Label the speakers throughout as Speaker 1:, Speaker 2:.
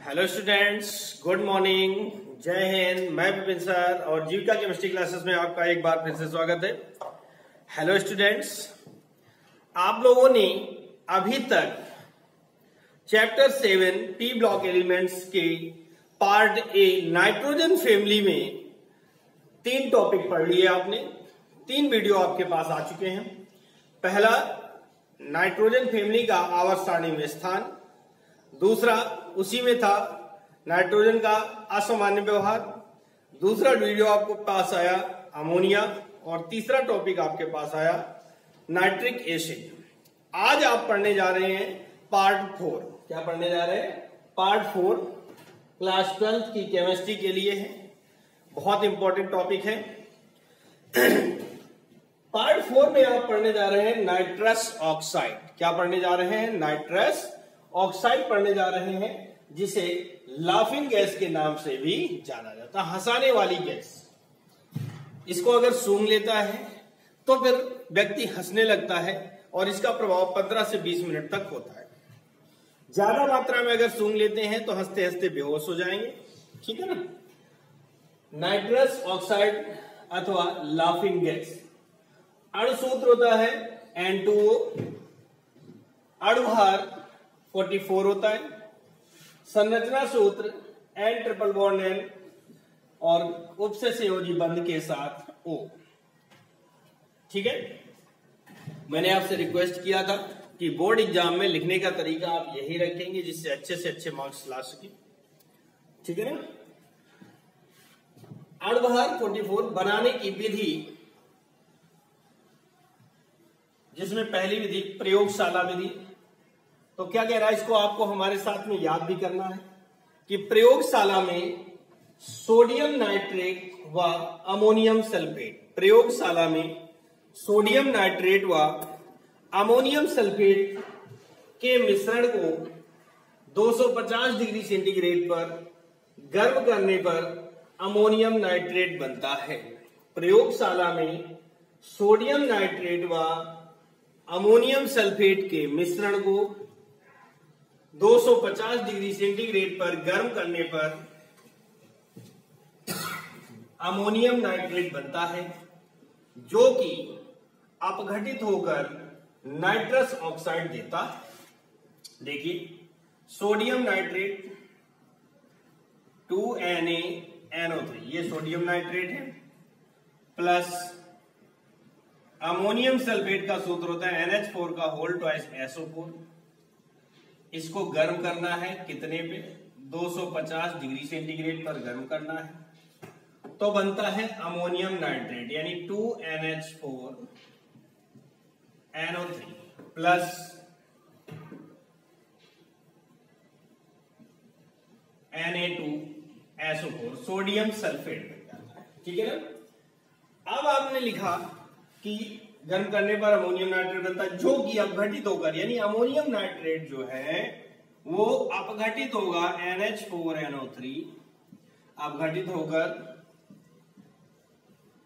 Speaker 1: Hello students, good morning, जय हिंद। मैं Vipin sir और जीविका केमिस्ट्री क्लासेस में आपका एक बार फिर से स्वागत है। हेलो स्टूडेंट्स, आप लोगों ने अभी तक चैप्टर 7 पी ब्लॉक एलिमेंट्स के पार्ट ए नाइट्रोजन फैमिली में 3 टॉपिक पढ़ लिए। आपने 3 वीडियो आपके पास आ चुके हैं। पहला, नाइट्रोजन फैमिली का आवर्त सारणी में स्थान। दूसरा, उसी में था नाइट्रोजन का असामान्य व्यवहार। दूसरा वीडियो आपको पास आया अमोनिया। और तीसरा टॉपिक आपके पास आया नाइट्रिक एसिड। आज आप पढ़ने जा रहे हैं पार्ट 4। क्या पढ़ने जा रहे हैं? पार्ट 4 क्लास 12 की केमिस्ट्री के लिए है। बहुत इंपॉर्टेंट टॉपिक है। पार्ट 4 में आप पढ़ने जा रहे हैं नाइट्रस ऑक्साइड। क्या पढ़ने जा रहे हैं? नाइट्रस ऑक्साइड पढ़ने जा रहे हैं, जिसे लाफिंग गैस के नाम से भी जाना जाता है, हंसाने वाली गैस। इसको अगर सूंघ लेता है तो फिर व्यक्ति हंसने लगता है और इसका प्रभाव 15 से 20 मिनट तक होता है। ज्यादा मात्रा में अगर सूंघ लेते हैं तो हंसते हंसते बेहोश हो जाएंगे। ठीक है ना? नाइट्रस ऑक्साइड अथवा लाफिंग गैस, अणुसूत्र होता है N2O, अणुभार 44 होता है, संरचना सूत्र N ट्रिपल बॉन्ड N और उपसे संयोजी बंध के साथ O। ठीक है? मैंने आपसे रिक्वेस्ट किया था कि बोर्ड एग्जाम में लिखने का तरीका आप यही रखेंगे जिससे अच्छे से अच्छे मार्क्स ला सके। ठीक है ना? अणुभार 44 बनाने की विधि, जिसमें पहली विधि प्रयोगशाला विधि। तो क्या कह रहा है, इसको आपको हमारे साथ में याद भी करना है कि प्रयोगशाला में सोडियम नाइट्रेट व अमोनियम सल्फेट, प्रयोगशाला में सोडियम नाइट्रेट व अमोनियम सल्फेट के मिश्रण को 250 डिग्री सेंटीग्रेड पर गर्म करने पर अमोनियम नाइट्रेट बनता है। प्रयोगशाला में सोडियम नाइट्रेट व अमोनियम सल्फेट के मिश्रण को 250 डिग्री सेंटीग्रेड पर गर्म करने पर अमोनियम नाइट्रेट बनता है, जो कि अपघटित होकर नाइट्रस ऑक्साइड देता है। देखिए, सोडियम नाइट्रेट 2NaNO3, ये सोडियम नाइट्रेट है, प्लस अमोनियम सल्फेट का सूत्र होता है NH4 का होल ट्वाइस SO4। इसको गर्म करना है कितने पे? 250 डिग्री सेंटीग्रेड पर गर्म करना है, तो बनता है अमोनियम नाइट्रेट, यानी 2NH4NO3 plus Na2SO4, sodium sulphate बन जाता है। ठीक है ना? अब आपने लिखा कि गर्म करने पर अमोनियम नाइट्रेट बनता है, जो कि अपघटित होकर, यानी अमोनियम नाइट्रेट जो है वो अपघटित होगा NH4NO3, अपघटित होकर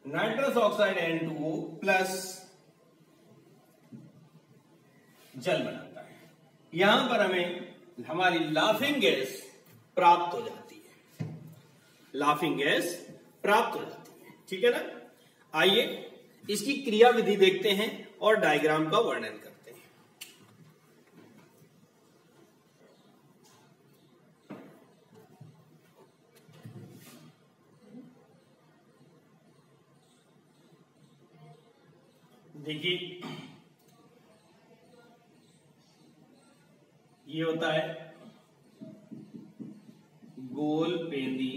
Speaker 1: नाइट्रस ऑक्साइड N2O प्लस जल बनाता है। यहां पर हमें हमारी लाफिंग गैस प्राप्त हो जाती है। लाफिंग गैस प्राप्त हो जाती है। ठीक है ना? आइए इसकी क्रिया विधि देखते हैं और डायग्राम का वर्णन करते हैं। देखिए, ये होता है गोल पेंदी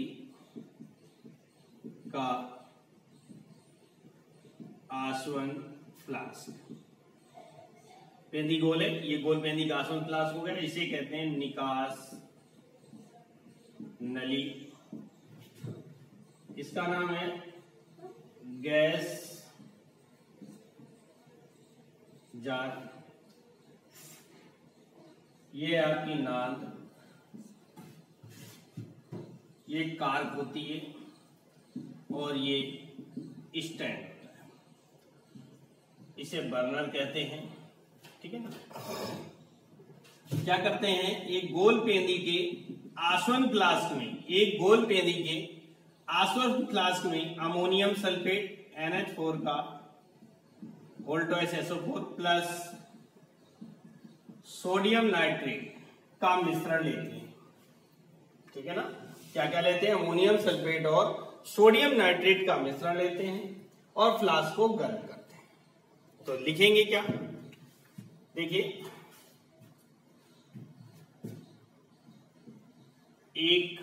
Speaker 1: का आसवन फ्लास्क। पेंदी गोल है, ये गोल पेंदी का आसवन फ्लास्क हो गया। इसे कहते हैं निकास नली। इसका नाम है गैस जार। ये आपकी नाल, ये कार्क होती है और ये स्टैंड होता है। इसे बर्नर कहते हैं। ठीक है ना? क्या करते हैं, एक गोल पेंदी के आसवन फ्लास्क में, एक गोल पेंदी के आसवन फ्लास्क में अमोनियम सल्फेट NH4 का वोल्टोइस SO4 प्लस सोडियम नाइट्रेट का मिश्रण लेते हैं। ठीक है ना, क्या क्या लेते हैं? अमोनियम सल्फेट और सोडियम नाइट्रेट का मिश्रण लेते हैं और फ्लास्क को गर्म करते हैं। तो लिखेंगे क्या? देखिए, एक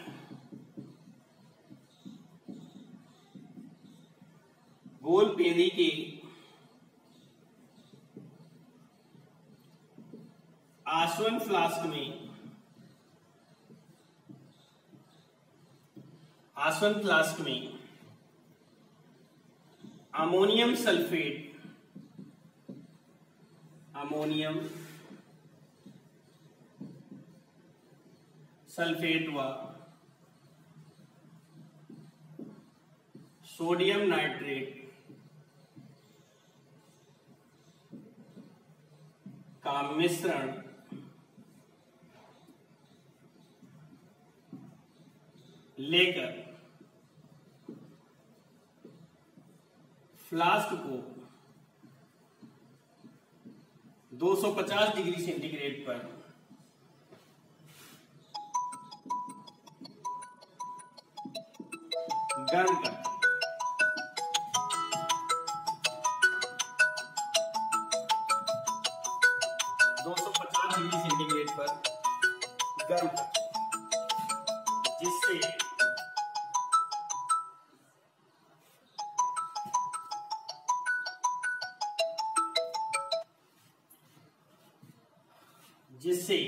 Speaker 1: गोल पेंदी के आसवन फ्लास्क में अमोनियम सल्फेट व सोडियम नाइट्रेट का मिश्रण लेकर फ्लास्क को 250 डिग्री सेंटीग्रेड पर गर्म कर 250 डिग्री सेंटीग्रेड पर गर्म कर, जिससे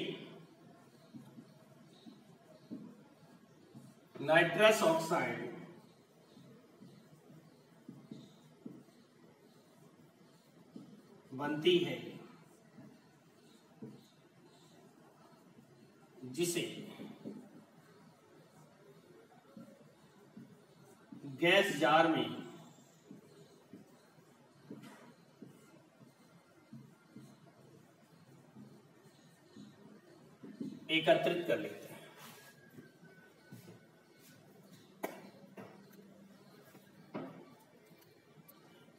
Speaker 1: नाइट्रस ऑक्साइड बनती है, जिसे गैस जार में एकत्रित कर लेते हैं।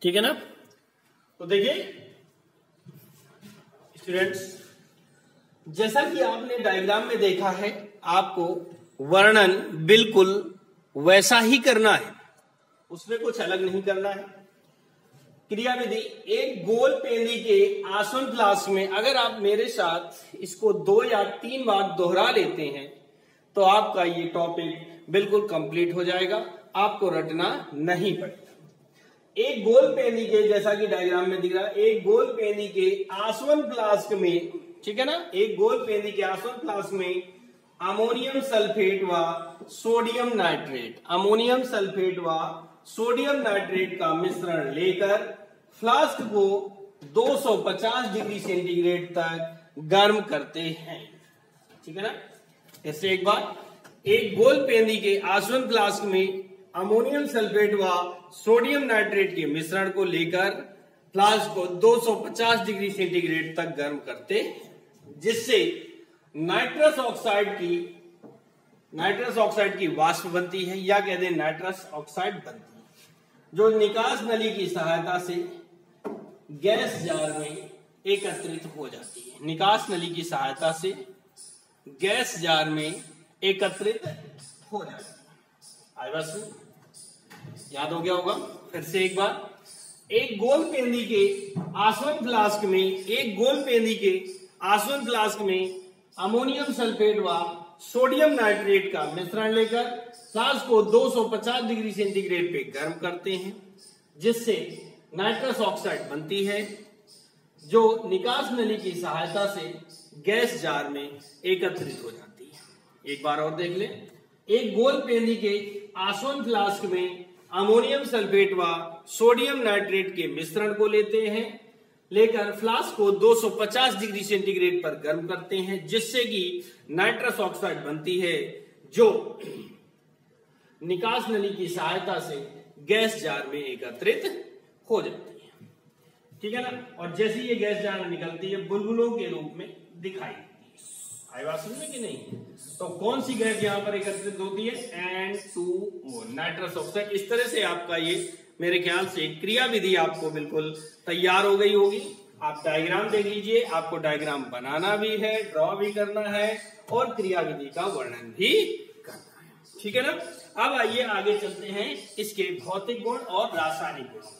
Speaker 1: ठीक है ना? तो देखिए स्टूडेंट्स, जैसा कि आपने डायग्राम में देखा है, आपको वर्णन बिल्कुल वैसा ही करना है, उसमें कुछ अलग नहीं करना है। क्रियाविधि, एक गोल पेंदी के आसवन फ्लास्क में अगर आप मेरे साथ इसको 2 या 3 बार दोहरा लेते हैं तो आपका ये टॉपिक बिल्कुल कंप्लीट हो जाएगा, आपको रटना नहीं पड़ेगा। एक गोल पेंदी के, जैसा कि डायग्राम में दिख रहा है, एक गोल पेंदी के आसवन फ्लास्क में, ठीक है ना, एक गोल पेंदी के आसवन फ्लास्क में अमोनियम सल्फेट व सोडियम नाइट्रेट का मिश्रण लेकर फ्लास्क को 250 डिग्री सेंटीग्रेड तक गर्म करते हैं। ठीक है ना? इससे एक बार, एक गोल पेंदी के आसवन फ्लास्क में अमोनियम सल्फेट व सोडियम नाइट्रेट के मिश्रण को लेकर फ्लास्क को 250 डिग्री सेंटीग्रेड तक गर्म करते हैं, जिससे नाइट्रस ऑक्साइड की वाष्प बनती है, या कह दें नाइट्रस ऑक्साइड बनती है, जो निकास नली की सहायता से गैस जार में एकत्रित हो जाती है। निकास नली की सहायता से गैस जार में एकत्रित हो जाती है। आई बस याद हो गया होगा? फिर से एक बार, एक गोल पेंदी के आसवन फ्लास्क में अमोनियम सल्फेट व सोडियम नाइट्रेट का मिश्रण लेकर फ्लास्क को 250 डिग्री सेंटीग्रेड पे गर्म करते हैं, जिससे नाइट्रस ऑक्साइड बनती है, जो निकास नली की सहायता से गैस जार में एकत्रित हो जाती है। एक बार और देख लें, एक गोल पेंदी के आसवन फ्लास्क में अमोनियम सल्फेट व सोडियम नाइट्रेट के मिश्रण को लेकर फ्लास्क को 250 डिग्री सेंटीग्रेड पर गर्म करते हैं, जिससे कि नाइट्रस ऑक्साइड बनती है, जो निकास नली की सहायता से गैस जार में एकत्रित हो जाती है। ठीक है ना? और जैसे ये गैस जार में निकलती है, बुलबुलों के रूप में दिखाई देती है। आई बात समझ में कि नहीं? तो कौन सी गैस यहाँ पर एकत्रित होती है? N2O, nitrous oxide. इस तरह से आपका ये मेरे ख्याल से क्रिया विधि आपको बिल्कुल तैयार हो गई होगी। आप डायग्राम देख लीजिए, आपको डायग्राम बनाना भी है, ड्रॉ भी करना है और क्रिया विधि का वर्णन भी करना है। ठीक है ना? अब आइए आगे चलते हैं इसके भौतिक गुण और रासायनिक गुणों।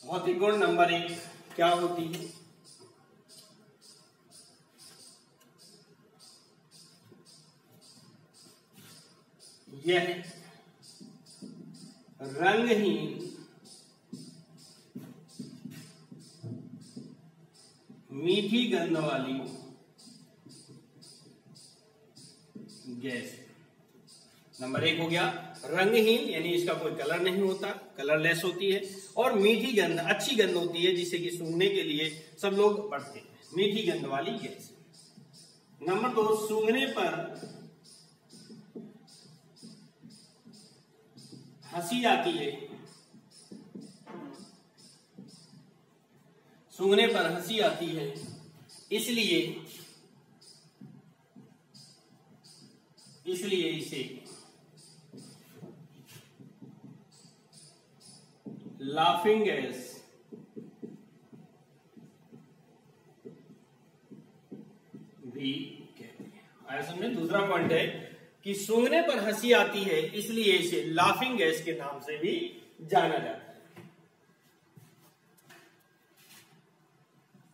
Speaker 1: भौतिक गुण नंबर 1 क्या होती है? यह रंगहीन मीठी गंध वाली गैस। नंबर 1 हो गया रंगहीन, यानी इसका कोई कलर नहीं होता, कलरलेस होती है, और मीठी गंध, अच्छी गंध होती है जिसे कि सूंघने के लिए सब लोग बढ़ते हैं, मीठी गंध वाली गैस। नंबर 2, सूंघने पर हंसी आती है, सूंघने पर हंसी आती है, इसलिए इसे लाफिंग गैस भी कहते हैं। आया समझे? दूसरा पॉइंट है कि सूंघने पर हंसी आती है, इसलिए इसे लाफिंग गैस के नाम से भी जाना जाता है।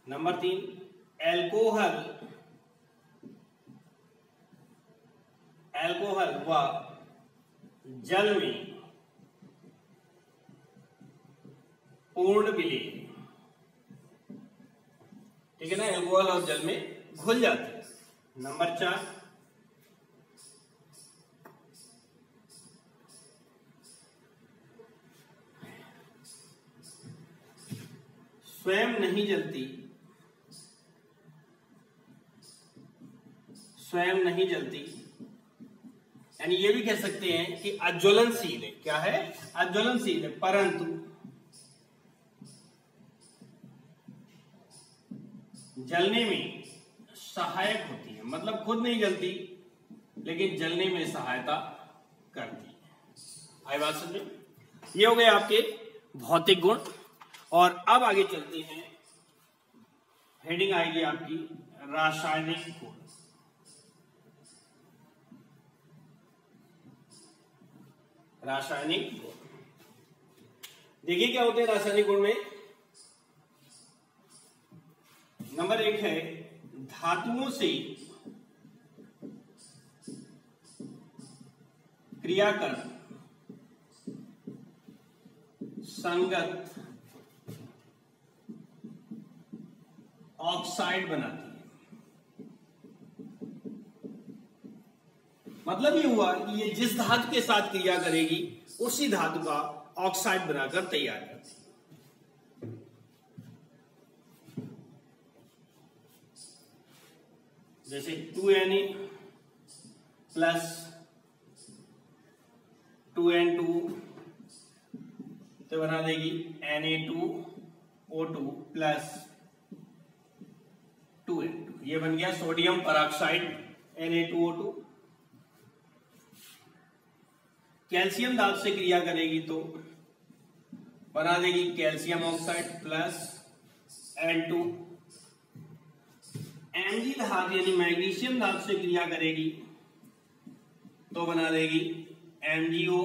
Speaker 1: नंबर 3, एल्कोहल व जल में पूर्ण विलीन। ठीक है ना? एल्कोहल और जल में घुल जाते हैं। नंबर 4, स्वयं नहीं जलती, यानी ये भी कह सकते हैं कि अज्वलनशील है। क्या है? अज्वलनशील है, परंतु जलने में सहायक होती है। मतलब खुद नहीं जलती, लेकिन जलने में सहायता करती है। आई बात समझे? ये हो गए आपके भौतिक गुण। और अब आगे चलते हैं, हेडिंग आएगी आपकी रासायनिक गुण। रासायनिक गुण देखिए क्या होते हैं रासायनिक गुण में। नंबर 1 है धातुओं से क्रिया कर संगत ऑक्साइड बनाती है। मतलब ये हुआ कि ये जिस धातु के साथ क्रिया करेगी उसी धातु का ऑक्साइड बनाकर तैयार करती है। जैसे 2Na प्लस 2N2 तो बना देगी Na2O2 प्लस 2N2। ये बन गया सोडियम परऑक्साइड Na2O2। कैल्शियम धातु से क्रिया करेगी तो बना देगी calcium oxide plus N2। Mg धातु यानी मैग्नीशियम धातु से क्रिया करेगी तो बना देगी MgO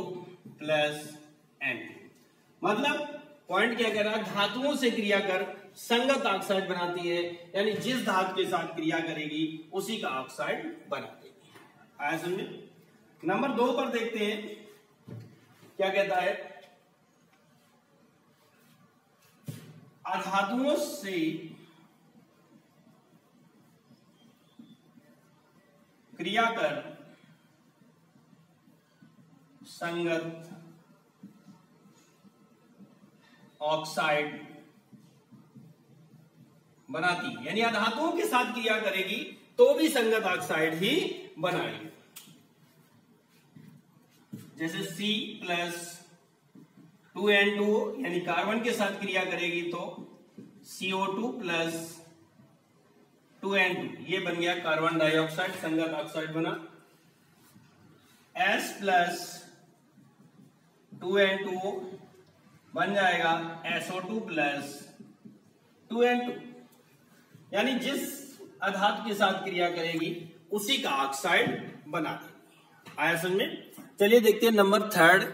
Speaker 1: प्लस N2। मतलब पॉइंट क्या कह रहा है? धातुओं से क्रिया कर संगत ऑक्साइड बनाती है, यानी जिस धातु के साथ क्रिया करेगी उसी का ऑक्साइड बना देगी। आया समझे? नंबर 2 पर देखते हैं क्या कहता है। अधातुओं से क्रिया कर संगत ऑक्साइड बनाती है, यानी अधातुओं के साथ क्रिया करेगी तो भी संगत ऑक्साइड ही बनाएगी। जैसे C+2N2 यानी कार्बन के साथ क्रिया करेगी तो CO2+2N2, ये बन गया कार्बन डाइऑक्साइड, संगत ऑक्साइड बना। S+2N2 बन जाएगा SO2+2N2, यानी जिस अधातु के साथ क्रिया करेगी उसी का ऑक्साइड बना देगी। आया समझ में? चलिए देखते हैं नंबर 3।